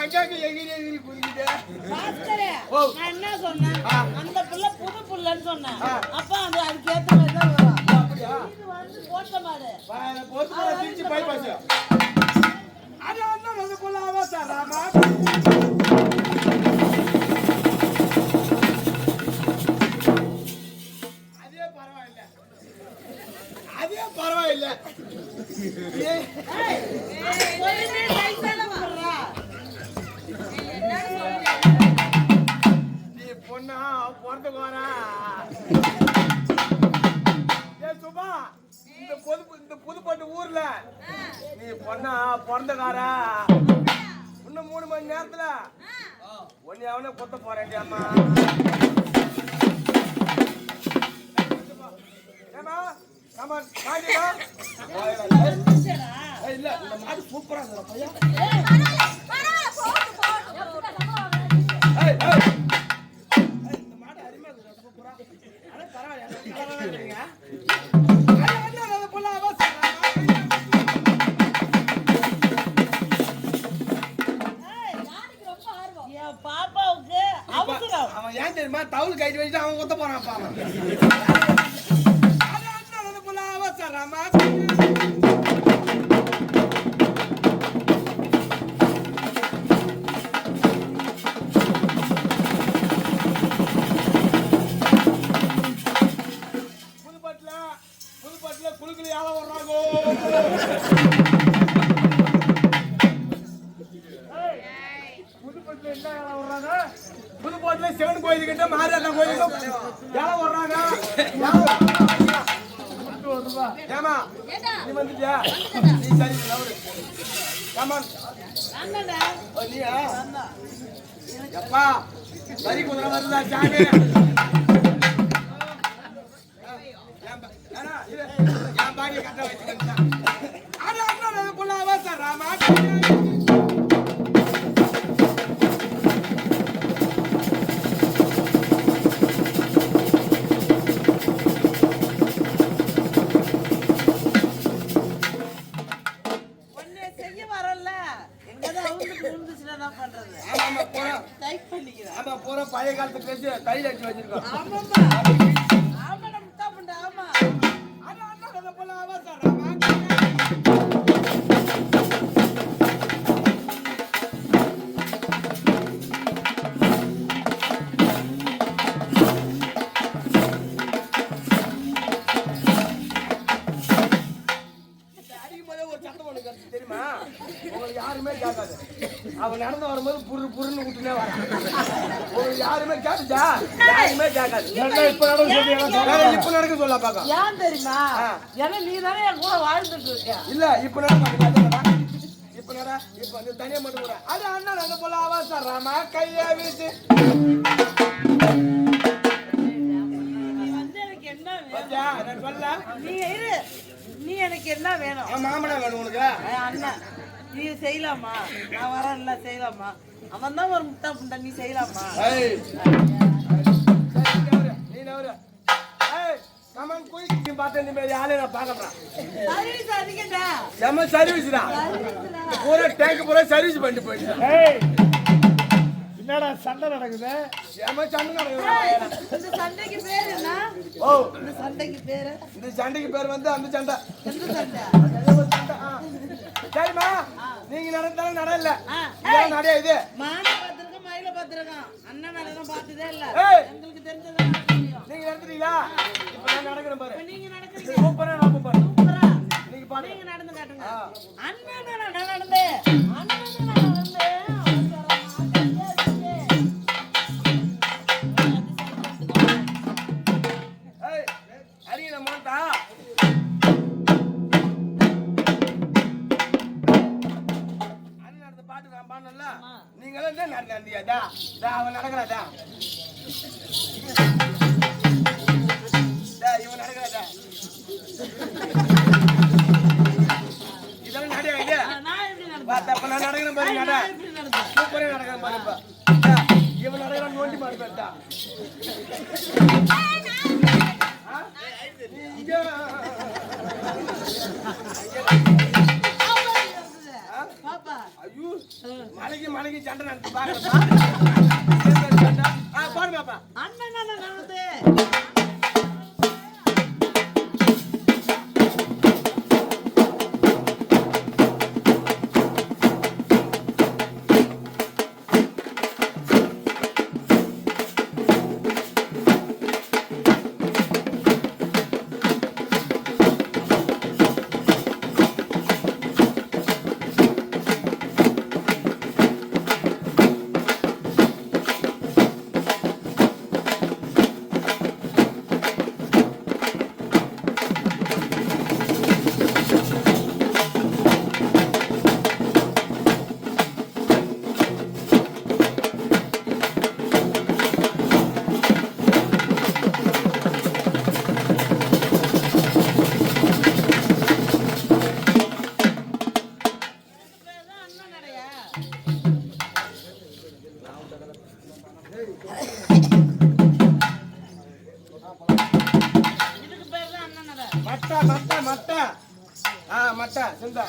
அக்காக்கு எகிரி குதிக்குது. பாஸ்கரே, நான் என்ன சொன்னேன்? அந்த புள்ள புது புள்ளன்னு சொன்னேன். அப்ப அதுக்கு ஏத்த மாதிரி தான் வரும். அப்படியா? இது வந்து போட்ட மாடு. போட்டு மாடு திருச்சி பைபாஸ். அது அண்ணன் வந்து புள்ள அவசரமா. அதே பரவாயில்லை. நீ பொண்ணா பிறந்து போறா சுபா இந்த புதுப்பட்டு ஊர்ல நீ பொண்ணா பிறந்தகாரா இன்னும் 3 மணி நேரத்துல ஒன்னு அவனே கொத்த போறேன் அம்மா. ஏமா நம்ம மாடியா இல்ல இந்த மாடு சூப்பரா இருக்குடா பையா. இந்த மாடு அருமையா இருக்குடா சூப்பரா. அட பரவாயில்லை கலரா இருக்கீங்க. அட போல அவசரம். பாப்பாவுக்கு அவசரம். அவன் ஏன் தெரியுமா தவுள் கைட்டு வச்சுட்டு அவன் கொத்த போறான் பாவம். அது அண்ணன் போல அவசரமா. புதுப்பட்டுல குழுக்கள் யார வர்றாங்க. புதுப்பட்டுல என்ன யார வர்றாங்க? புதுப்பட்டுல சிவன் கோயிலுக்கிட்ட மாரியாத்தா கோயிலுக்கு யார வர்றாங்க. ஏமா நீ வந்துட்டியா? நீ சரி நவரு. ஏமா நீயா எப்பா சரி குதிரை வருதா சாமி. என் பாடியை கட்ட வச்சுக்கிட்டா அது அண்ணன் புள்ள அவசரமா. பழைய காலத்து பேசி கையில் அடிச்சு வச்சிருக்கோம். தெரியுமா உங்களுக்கு யாருமே கேட்காது. அவன் நடந்து வரும்போது புருன்னு விட்டுனே வரான். உங்களுக்கு யாருமே கேட்டுச்சா? யாருமே கேட்காது. இப்ப நடக்க சொல்ல பாக்க ஏன் தெரியுமா? ஏன்னா நீ தானே என் கூட வாழ்ந்துட்டு இருக்க. இல்ல இப்ப நடக்க இப்ப நட இப்ப நீ தனியா மட்டும் கூட அது அண்ணன் நடந்து போல அவசரமா கையா வீச்சு. நீ வந்து எனக்கு என்ன வேணும்? சொல்ல நீ இரு. நீ எனக்கு என்ன வேணும்? மாமனா வேணும் உனக்கு? அண்ணன் நீ செய்யலாமா? நான் வரேன்ல செய்யலாமா? அவன் தான் ஒரு முட்டா புண்டா. நீ செய்யலாமா? நீ நவரு. கமன் குயிக் பார்த்து இந்த மாதிரி ஆளே நான் பார்க்கறேன். சர்வீஸ் அதிகடா. நம்ம சர்வீஸ்டா. பூரா டேங்க் பூரா சர்வீஸ் பண்ணிட்டு போயிடு. என்னடா சண்டை நடக்குது? ஏமா சண்டை நடக்குது? இந்த சண்டைக்கு பேர் என்ன? ஓ இந்த சண்டைக்கு பேர்? இந்த சண்டைக்கு பேர் வந்து அந்த சண்டை. எந்த சண்டை? சரிமா நீங்க நடந்தாலும் நடல. இதான் நடைய இது. மானை பாத்துறேன் மயில பாத்துறேன். அண்ணன் நடனம் பார்த்ததே இல்ல. உங்களுக்கு தெரிஞ்சதா தெரியும். நீங்க நடந்துட்டீங்களா? இப்போ நான் நடக்கிறேன் பாரு. நீங்க நடக்கிறீங்க. சூப்பரா நான் பாரு. சூப்பரா. நீங்க பாருங்க. நீங்க நடந்து காட்டுங்க. அண்ணன் நடந்து. அண்ணன் நடந்து. ஏய் அரியில மோண்டா. அண்ணன் நடந்து பாட்டு நான் பாடணும்ல. நீங்க எல்லாம் நடந்தியாடா? அவன் நடக்கறாடா. இவன் நடக்கறாடா. இதெல்லாம் நடையா இது? நான் எப்படி நடந்து? பாத்தப்ப நான் நடக்கிறேன் பாரு நட. சூப்பரா நடக்கிறேன் பாரு இப்ப. இவன் நடக்கிறான் நோண்டி மாட்டா. பாப்பா ஐயோ மலைக்கு சண்டை நடத்து பாருப்பா. பாருங்கப்பா. அண்ணன் என்ன நடந்தது? மட்டை மட்டை மட்டை மட்டை சிந்தா